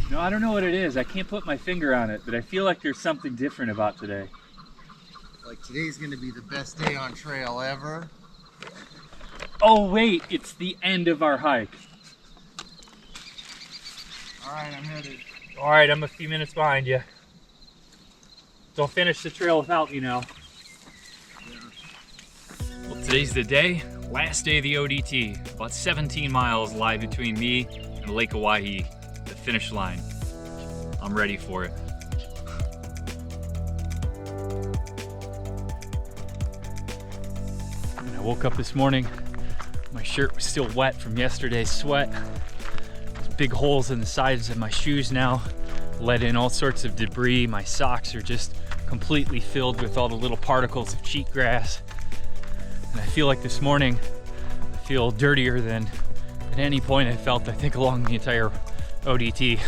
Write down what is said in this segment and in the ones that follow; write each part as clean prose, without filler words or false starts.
No, I don't know what it is. I can't put my finger on it, but I feel like there's something different about today. Like today's gonna be the best day on trail ever. Oh wait, it's the end of our hike. All right, I'm headed. All right, I'm a few minutes behind you. Don't finish the trail without me now. Yeah. Well, today's the day, last day of the ODT. About 17 miles lie between me and Lake Owyhee, the finish line. I'm ready for it. When I woke up this morning, my shirt was still wet from yesterday's sweat. There's big holes in the sides of my shoes now, let in all sorts of debris. My socks are just completely filled with all the little particles of cheatgrass. And I feel like this morning, I feel dirtier than at any point I felt, I think, along the entire ODT.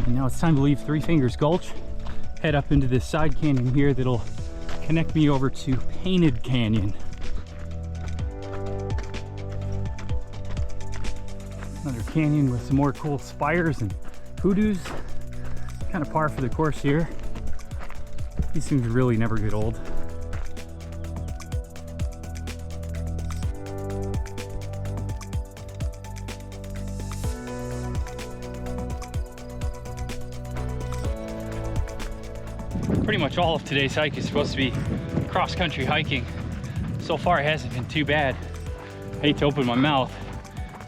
And now it's time to leave Three Fingers Gulch, head up into this side canyon here that'll connect me over to Painted Canyon. Another canyon with some more cool spires and hoodoos. Kind of par for the course here. These things really never get old. Pretty much all of today's hike is supposed to be cross-country hiking. So far it hasn't been too bad. I hate to open my mouth.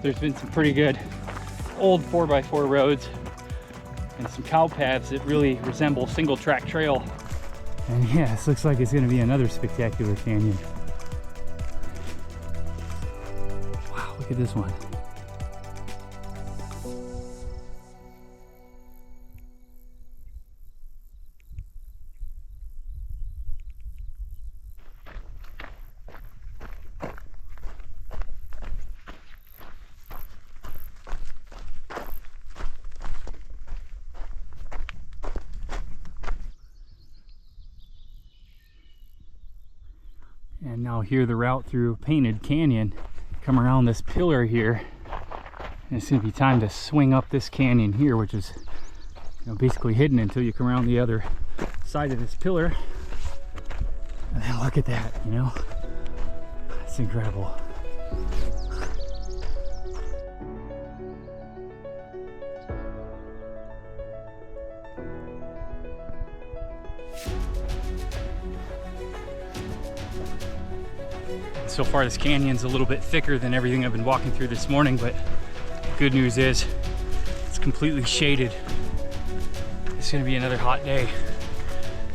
There's been some pretty good old 4x4 roads and some cow paths that really resemble single track trail. And yeah, this looks like it's gonna be another spectacular canyon. Wow, look at this one. And now here the route through Painted Canyon, come around this pillar here, and it's gonna be time to swing up this canyon here, which is, you know, basically hidden until you come around the other side of this pillar. And then look at that, you know, it's incredible. So far this canyon's a little bit thicker than everything I've been walking through this morning, but the good news is it's completely shaded. It's gonna be another hot day.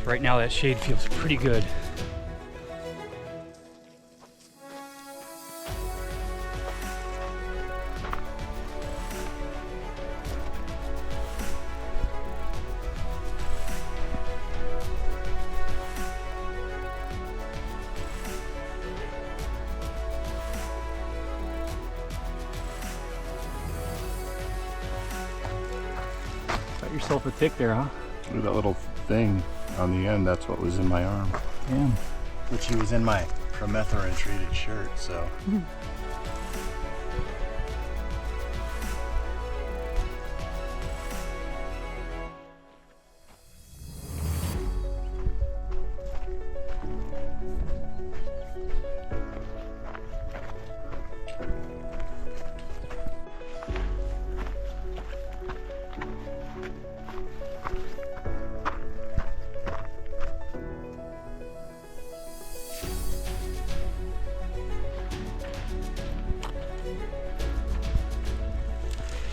So right now that shade feels pretty good. Yourself a tick there, huh? Look at that little thing on the end. That's what was in my arm. Damn. Which he was in my permethrin treated shirt, so.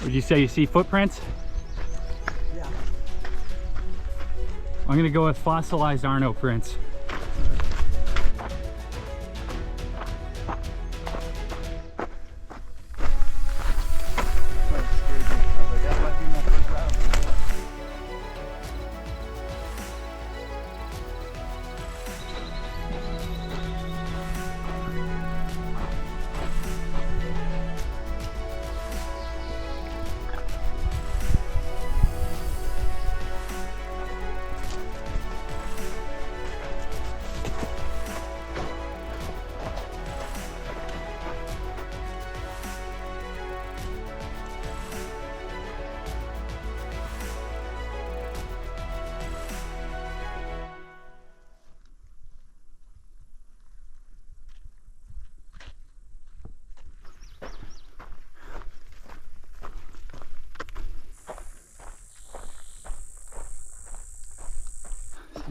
Would you say you see footprints? Yeah. I'm gonna go with fossilized Arno prints.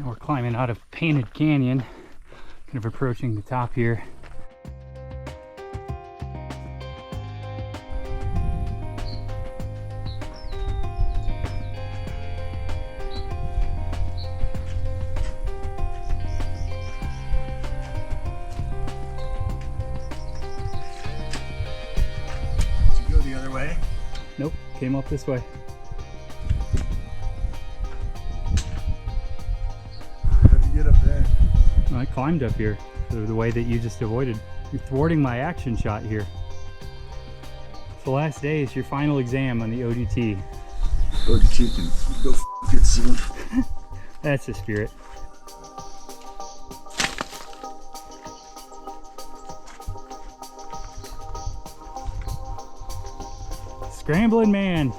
Now we're climbing out of Painted Canyon, kind of approaching the top here. Did you go the other way? Nope, came up this way. How'd you get up there? I climbed up here, the way that you just avoided. You're thwarting my action shot here. The last day is your final exam on the ODT. ODT can go f itself. That's the spirit. Scrambling man.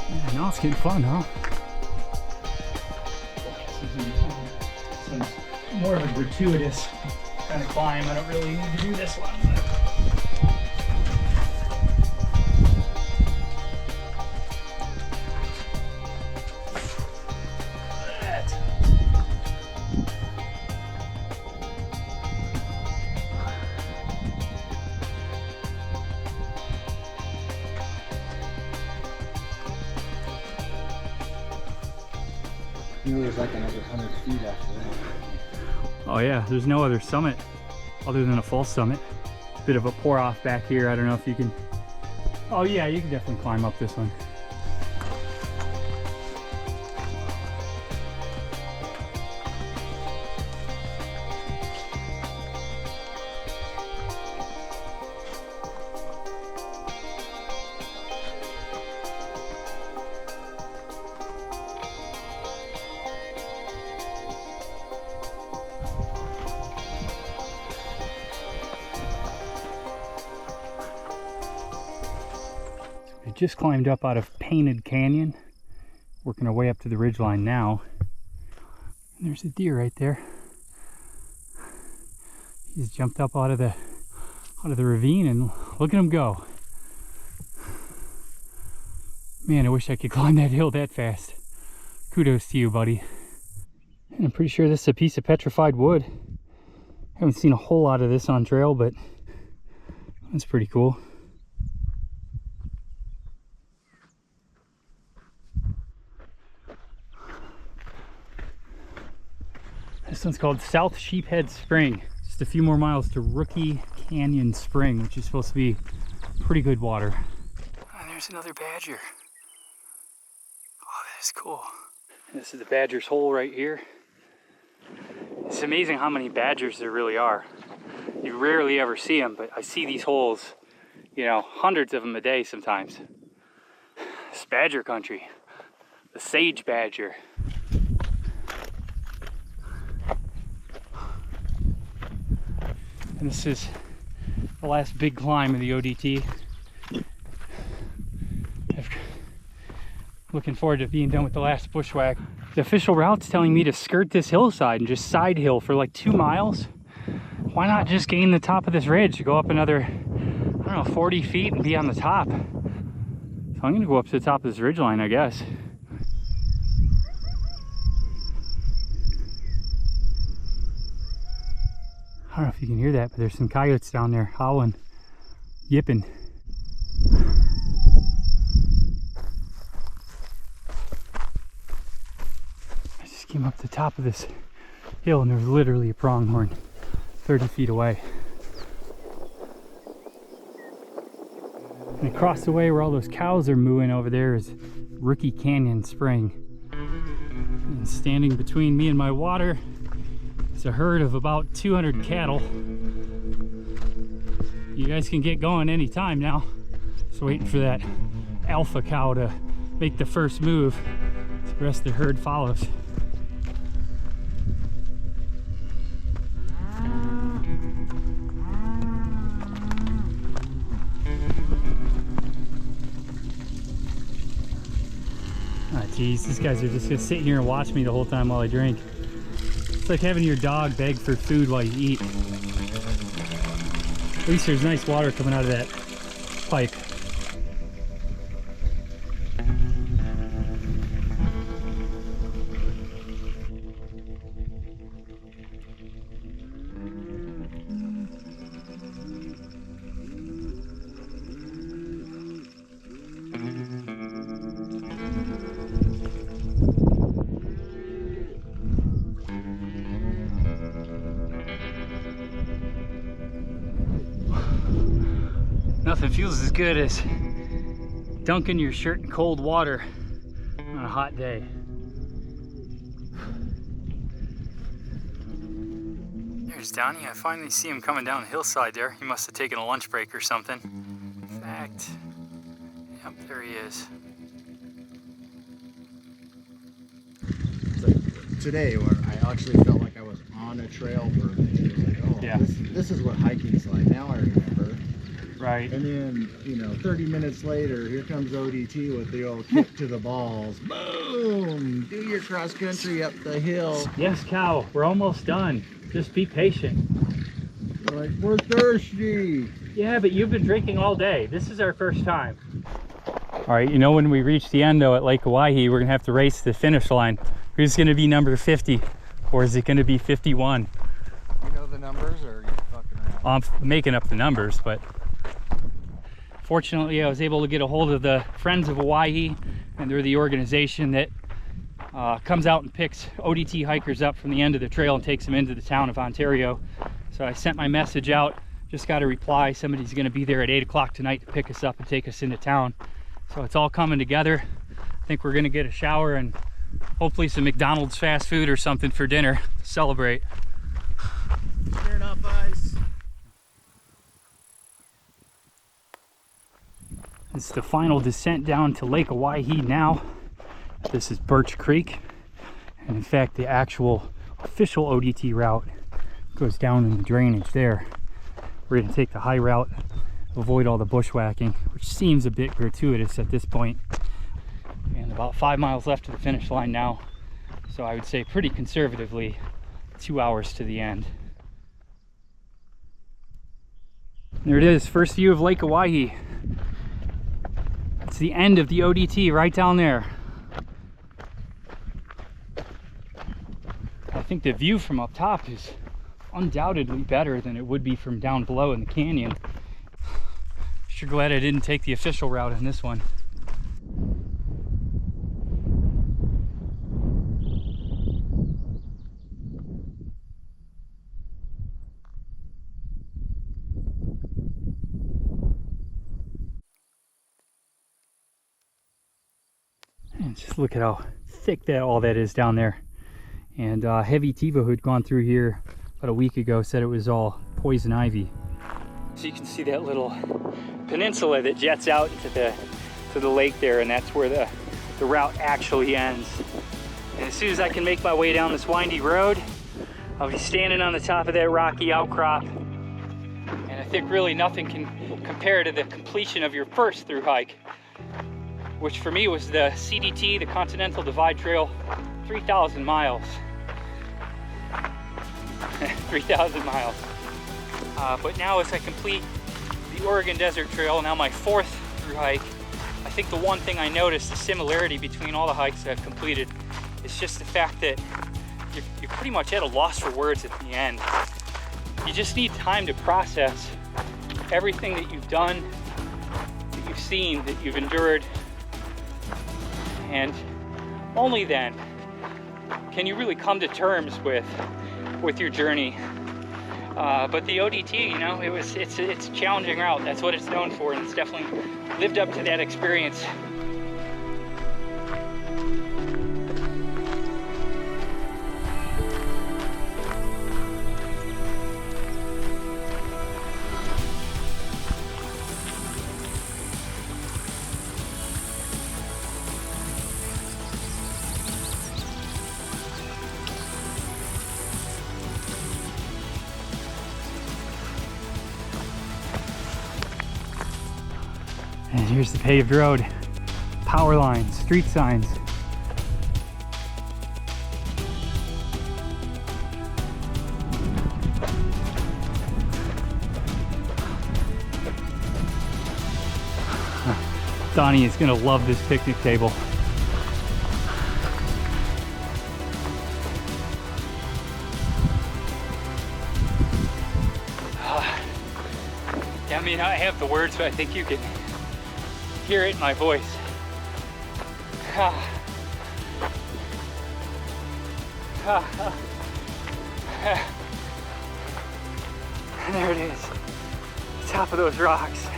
Yeah, now it's getting fun, huh? It's more of a gratuitous kind of climb. I don't really need to do this one. You know, there's like another 100 feet after that. Oh yeah, there's no other summit other than a false summit. Bit of a pour off back here. I don't know if you can. Oh yeah, you can definitely climb up this one. We just climbed up out of Painted Canyon, working our way up to the ridgeline now. And there's a deer right there. He's jumped up out of the ravine, and look at him go. Man, I wish I could climb that hill that fast. Kudos to you, buddy. And I'm pretty sure this is a piece of petrified wood. Haven't seen a whole lot of this on trail, but that's pretty cool. This one's called South Sheephead Spring. Just a few more miles to Rookie Canyon Spring, which is supposed to be pretty good water. Oh, there's another badger. Oh, that is cool. And this is the badger's hole right here. It's amazing how many badgers there really are. You rarely ever see them, but I see these holes, you know, hundreds of them a day sometimes. It's badger country. The sage badger. And this is the last big climb of the ODT. Looking forward to being done with the last bushwhack. The official route's telling me to skirt this hillside and just side hill for like 2 miles. Why not just gain the top of this ridge, go up another, I don't know, 40 feet and be on the top? So I'm gonna go up to the top of this ridgeline, I guess. I don't know if you can hear that, but there's some coyotes down there howling, yipping. I just came up the top of this hill and there was literally a pronghorn 30 feet away. And across the way where all those cows are mooing over there is Rookie Canyon Spring. And standing between me and my water is a herd of about 200 cattle. You guys can get going anytime now. Just waiting for that alpha cow to make the first move. The rest of the herd follows. Ah, geez, these guys are just gonna sit here and watch me the whole time while I drink. It's like having your dog beg for food while you eat. At least there's nice water coming out of that pipe. Nothing feels as good as dunking your shirt in cold water on a hot day. There's Donnie. I finally see him coming down the hillside there. He must have taken a lunch break or something. In fact, yep, there he is. Today, where I actually felt like I was on a trail for a minute. Like, oh, yeah. This is what hiking's like. Now I remember. Right. And then, you know, 30 minutes later, here comes ODT with the old kick to the balls. Boom! Do your cross country up the hill. Yes, Cow. We're almost done. Just be patient. We're like, we're thirsty. Yeah, but you've been drinking all day. This is our first time. All right, you know, when we reach the end, though, at Lake Owyhee, we're going to have to race to the finish line. Who's going to be number 50? Or is it going to be 51? You know the numbers, or are you fucking around? I'm making up the numbers, but fortunately I was able to get a hold of the Friends of Owyhee, and they're the organization that comes out and picks ODT hikers up from the end of the trail and takes them into the town of Ontario. So I sent my message out, just got a reply. Somebody's going to be there at 8 o'clock tonight to pick us up and take us into town. So it's all coming together. I think we're going to get a shower and hopefully some McDonald's fast food or something for dinner to celebrate. Turn off ice. It's the final descent down to Lake Owyhee now. This is Birch Creek, and in fact the actual official ODT route goes down in the drainage there. We're going to take the high route, avoid all the bushwhacking, which seems a bit gratuitous at this point. And about 5 miles left to the finish line now, so I would say pretty conservatively 2 hours to the end. There it is, first view of Lake Owyhee. It's the end of the ODT right down there. I think the view from up top is undoubtedly better than it would be from down below in the canyon. Sure glad I didn't take the official route on this one. And just look at how thick all that is down there. And Heavy Tiva, who had gone through here about a week ago, said it was all poison ivy. So you can see that little peninsula that jets out to the lake there, and that's where the route actually ends. And as soon as I can make my way down this windy road, I'll be standing on the top of that rocky outcrop. And I think really nothing can compare to the completion of your first through hike, which for me was the CDT, the Continental Divide Trail, 3,000 miles. 3,000 miles. But now as I complete the Oregon Desert Trail, now my fourth through hike, I think the one thing I noticed, the similarity between all the hikes that I've completed, is just the fact that you're pretty much at a loss for words at the end. You just need time to process everything that you've done, that you've seen, that you've endured, and only then can you really come to terms with your journey. But the ODT, you know, it's a challenging route. That's what it's known for, and it's definitely lived up to that experience. And here's the paved road, power lines, street signs. Donnie is gonna love this picnic table. I mean, I have the words, but I think you can hear it in my voice. And there it is, the top of those rocks.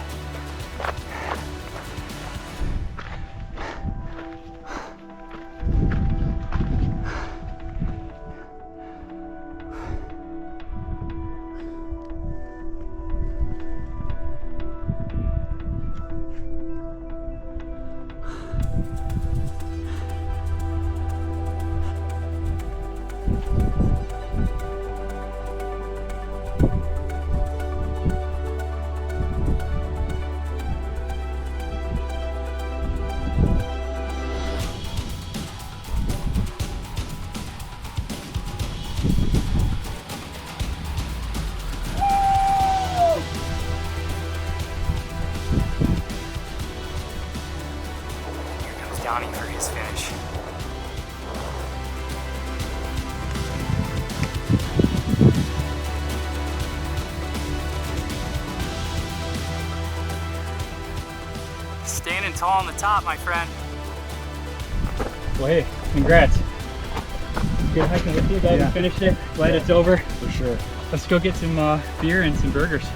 Donnie for his finish. Standing tall on the top, my friend. Well, hey, congrats. Good hiking with you guys. Yeah. Finished it. Glad it's over. For sure. Let's go get some beer and some burgers.